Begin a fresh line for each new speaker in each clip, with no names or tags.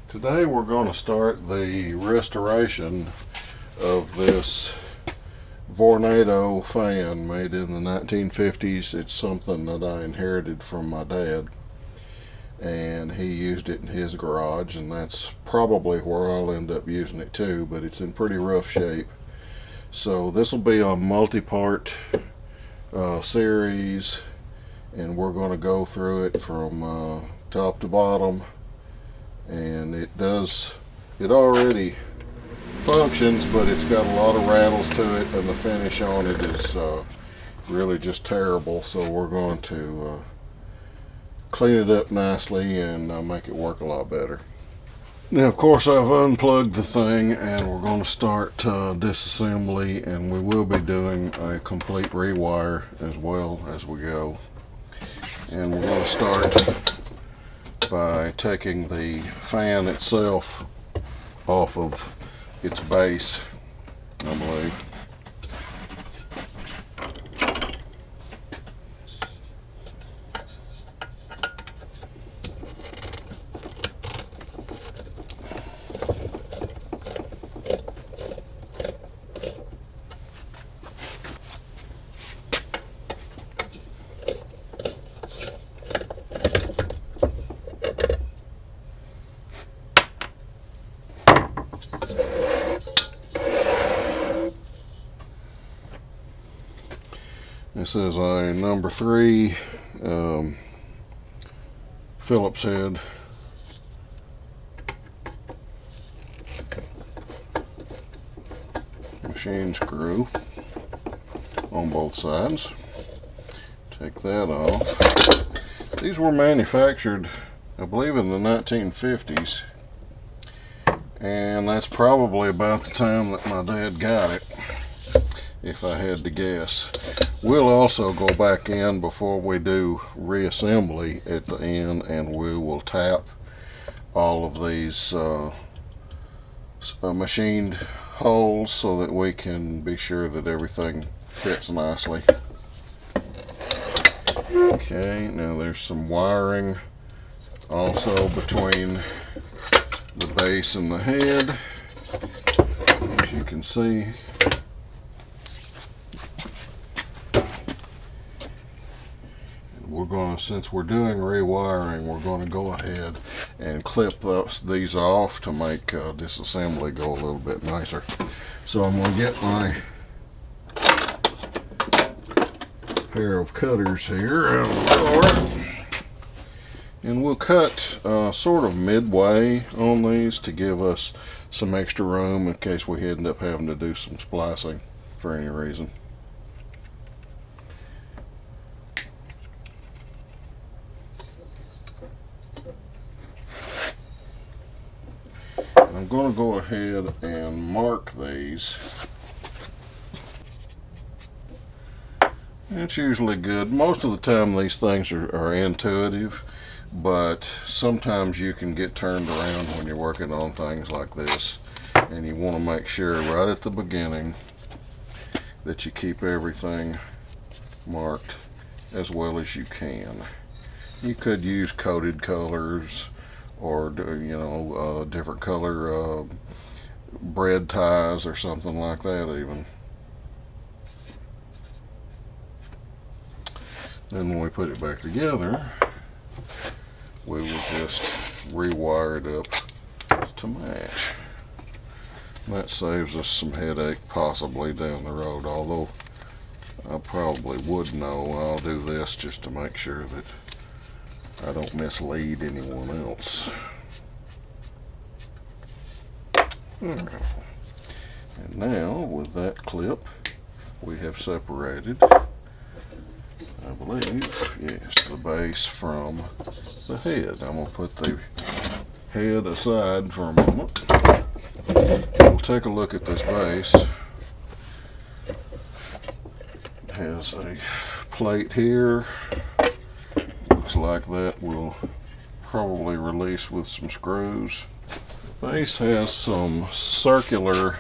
Today we're going to start the restoration of this Vornado fan made in the 1950s. It's something that I inherited from my dad, and he used it in his garage, and that's probably where I'll end up using it too, but it's in pretty rough shape. So this will be a multi-part series, and we're going to go through it from top to bottom. And it already functions, but it's got a lot of rattles to it, and the finish on it is really just terrible. So we're going to clean it up nicely and make it work a lot better. Now, of course, I've unplugged the thing, and we're going to start disassembly, and we will be doing a complete rewire as well as we go. And we're going to start by taking the fan itself off of its base, I believe. This is a number 3 Phillips head. Machine screw on both sides. Take that off. These were manufactured, I believe, in the 1950s, and that's probably about the time that my dad got it, if I had to guess. We'll also go back in before we do reassembly at the end, and we will tap all of these machined holes so that we can be sure that everything fits nicely. Okay, now there's some wiring also between the base and the head, as you can see. Since we're doing rewiring, we're going to go ahead and clip these off to make disassembly go a little bit nicer. So I'm going to get my pair of cutters here out of the drawer, and we'll cut sort of midway on these to give us some extra room in case we end up having to do some splicing for any reason. I'm going to go ahead and mark these. It's usually good. Most of the time these things are intuitive, but sometimes you can get turned around when you're working on things like this, and you want to make sure right at the beginning that you keep everything marked as well as you can. You could use coded colors, or different color bread ties or something like that even. Then when we put it back together, we will just rewire it up to match. That saves us some headache possibly down the road, although I probably would know. I'll do this just to make sure that I don't mislead anyone else. Alright. And now, with that clip, we have separated, I believe, yes, the base from the head. I'm going to put the head aside for a moment. We'll take a look at this base. It has a plate here. Looks like that will probably release with some screws. Base has some circular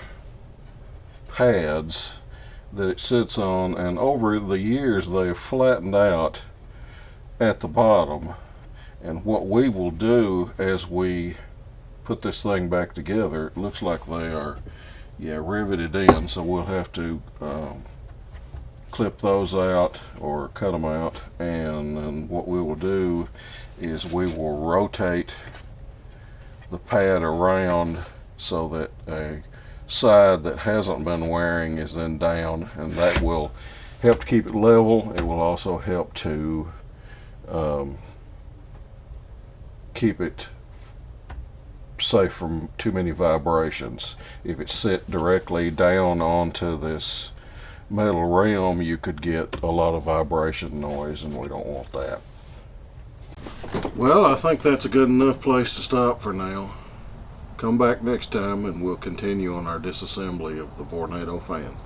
pads that it sits on, and over the years they've flattened out at the bottom. And what we will do as we put this thing back together, it looks like they are, yeah, riveted in, so we'll have to clip those out or cut them out, and then what we will do is we will rotate the pad around so that a side that hasn't been wearing is then down, and that will help to keep it level. It will also help to keep it safe from too many vibrations. If it's set directly down onto this metal rim, you could get a lot of vibration noise, and we don't want that. Well, I think that's a good enough place to stop for now. Come back next time and we'll continue on our disassembly of the Vornado fan.